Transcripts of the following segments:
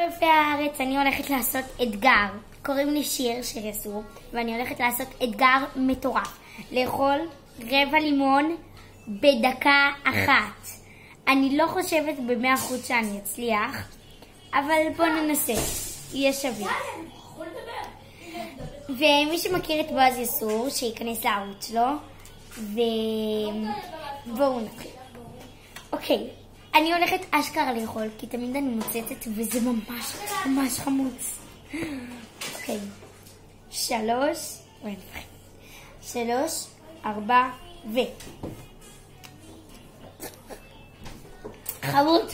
יפי הארץ, אני הולכת לעשות אתגר. קוראים לי שיר יסור, ואני הולכת לעשות אתגר מטורף. לאכול רבע לימון בדקה אחת. אני לא חושבת ב100% שאני אצליח, אבל בואו ננסה. יהיה שווה. ומי שמכיר את בועז יסור, שייכנס לערוץ שלו, ובואו נתחיל. אוקיי. אני הולכת אשכרה לאכול, כי תמיד אני מוצצת, וזה ממש חמוץ. אוקיי. 3, 4, חמוד.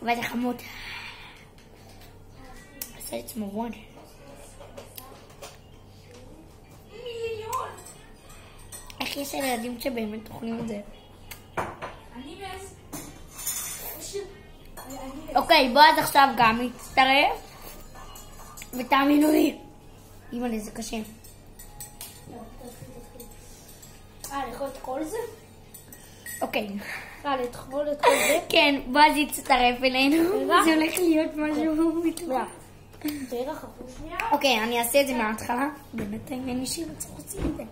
וזה חמוד. עושה את צמרון. איך יש ילדים שבאמת אוכלים את זה? אוקיי, בועז עכשיו גם יצטרף. ותאמינו לי, אימא'לה, זה קשה. לאכול את כל זה? אוקיי. לאכול את כל זה? כן, בועז יצטרף אלינו. זה הולך להיות משהו מטורף. אוקיי, אני אעשה את זה מההתחלה. בינתיים אין לי שיר, צריך להוציא את זה.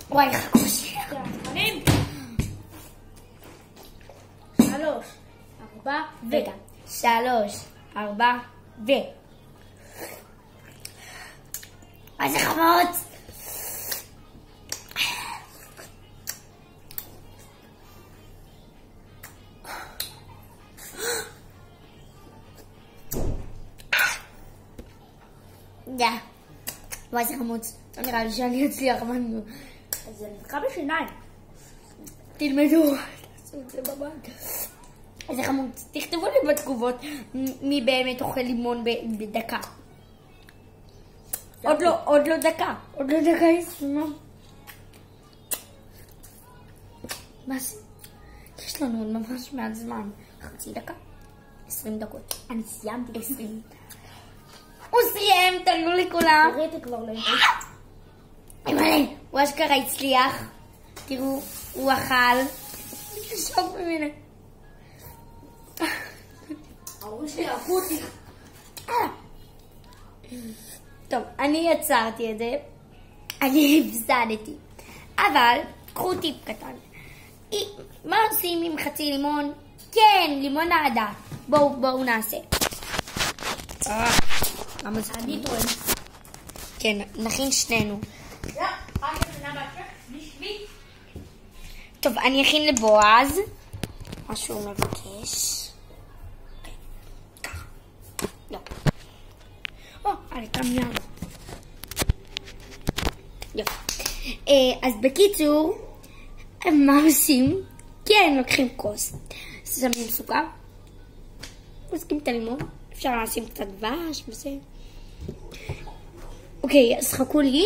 וואי, חכו שיר. 3, 4, 3, 4, איזה חמוץ! וואי, זה חמוץ. לא נראה לי שאני אצליח משהו. זה נתקע בשיניים. תלמדו. תעשו את זה בבית. איזה חמוץ. תכתבו לי בתגובות מי באמת אוכל לימון בדקה. עוד לא דקה. עוד לא דקה יסומה. מה זה? יש לנו עוד ממש מעט זמן. חצי דקה. 20 דקות. אני סיימתי. 20. הוא סיים, תראו לכולם. ראיתי כבר לא. אימא'לה, הוא אשכרה הצליח. תראו, הוא אכל. אני שוק ממנה. ההורים שלי אהבו אותי. טוב, אני יצרתי את זה. אני הפסדתי. אבל, קחו טיפ קטן. מה עושים עם חצי לימון? כן, לימונדה. בואו נעשה. למה זה אני טוען? כן, נכין שנינו. טוב, אני אכין לבועז מה שהוא מבקש. לא. אני קמיין. יופי. אז בקיצור, מה עושים? כן, לוקחים כוס. שמים סוכר. מוסקים את הלימון. אפשר לשים קצת דבש וזה. אוקיי, אז חכו לי.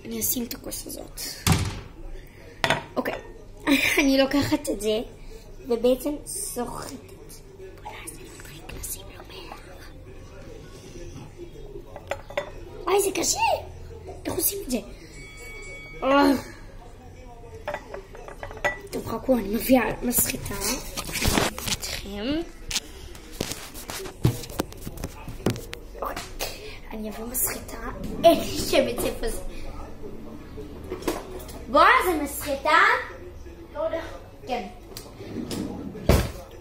אני אשים את הכוס הזאת. אוקיי. אני לוקחת את זה, ובעצם סוחטת. בוא נעשה לו טריק, נשים לו מלח. וואי, זה קשה. איך עושים את זה? טוב, חכו, אני מביאה מסחטה. אני אביא מסחטה. אין לי שבט איפה זה. בוא, זה מסחטה? לא יודע. כן.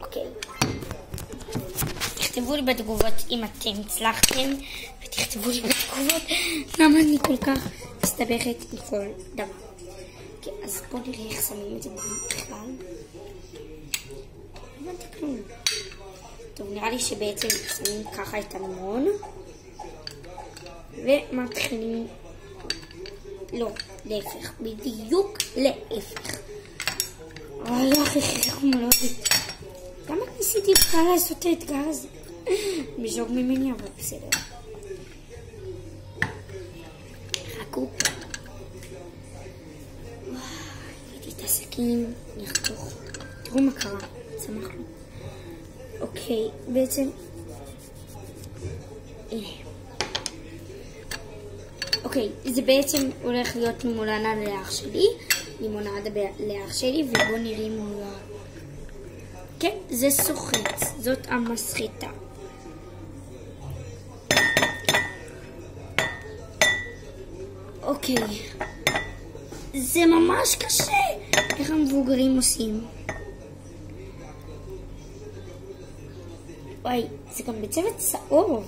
אוקיי. תכתבו לי בתגובות אם אתם הצלחתם, ותכתבו לי בתגובות למה אני כל כך מסתבכת עם כל דבר. אוקיי, אז בואו נראה איך שמים את זה בכלל. לא הבנתי כלום. טוב, נראה לי שבעצם שמים ככה את הלימון. ומתחילים, לא, להפך, בדיוק להפך. אבל לא הכי חמולודית. למה ניסיתי בכלל לעשות את האתגר הזה? מזוג ממני, אבל בסדר. חכו. הבאתי את הסכין, נחתוך. תראו מה קרה, צמחנו. אוקיי, בעצם... אוקיי, זה בעצם הולך להיות ממולנה לאח שלי, לימונדה לאח שלי, ובואו נראה אם הוא לא... כן, זה סוחט, זאת המסחיטה. אוקיי. זה ממש קשה. איך המבוגרים עושים? וואי, זה גם בצבע צהוב.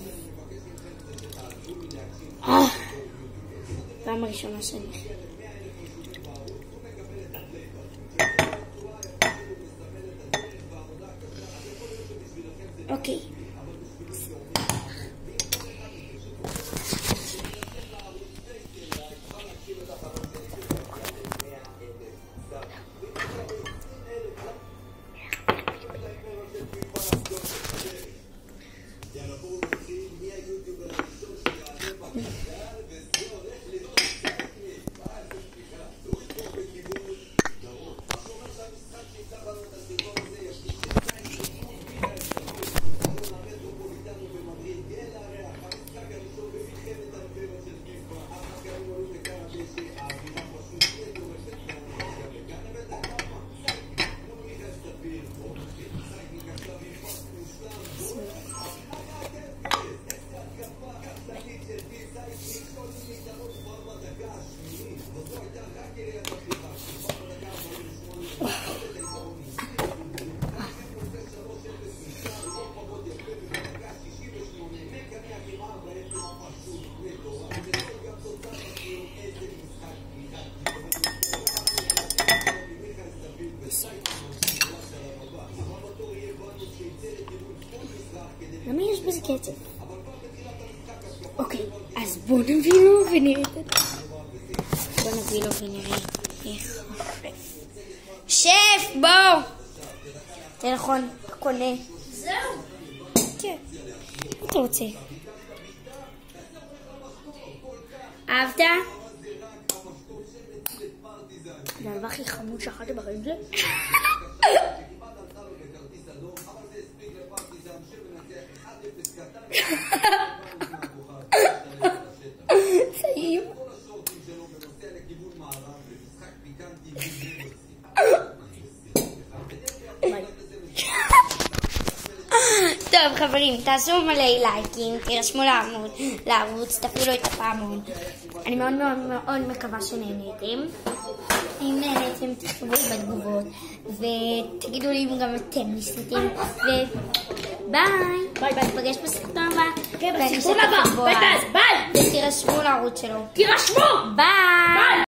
פעם הראשונה שאני. אוקיי. למה יש בזה קצב? אוקיי, אז בואו נביא לו ונראה איך שף, בואו! זה נכון, קונה. זהו. כן. מה אתה רוצה? אהבת? זה הדבר הכי חמוד שאכלתי בחיים שלי. טעים. טוב חברים, תעשו מלא לייקים, תירשמו לערוץ, תפעילו את הפעמון. אני מאוד מאוד מאוד מקווה שנהניתם. אם נהניתם תכתבו בתגובות ותגידו לי אם גם אתם ניסיתם, וביי. ביי ביי. נפגש בסרטון הבא. כן, בסרטון הבא. ביי. ותירשמו לערוץ שלו. תירשמו! ביי.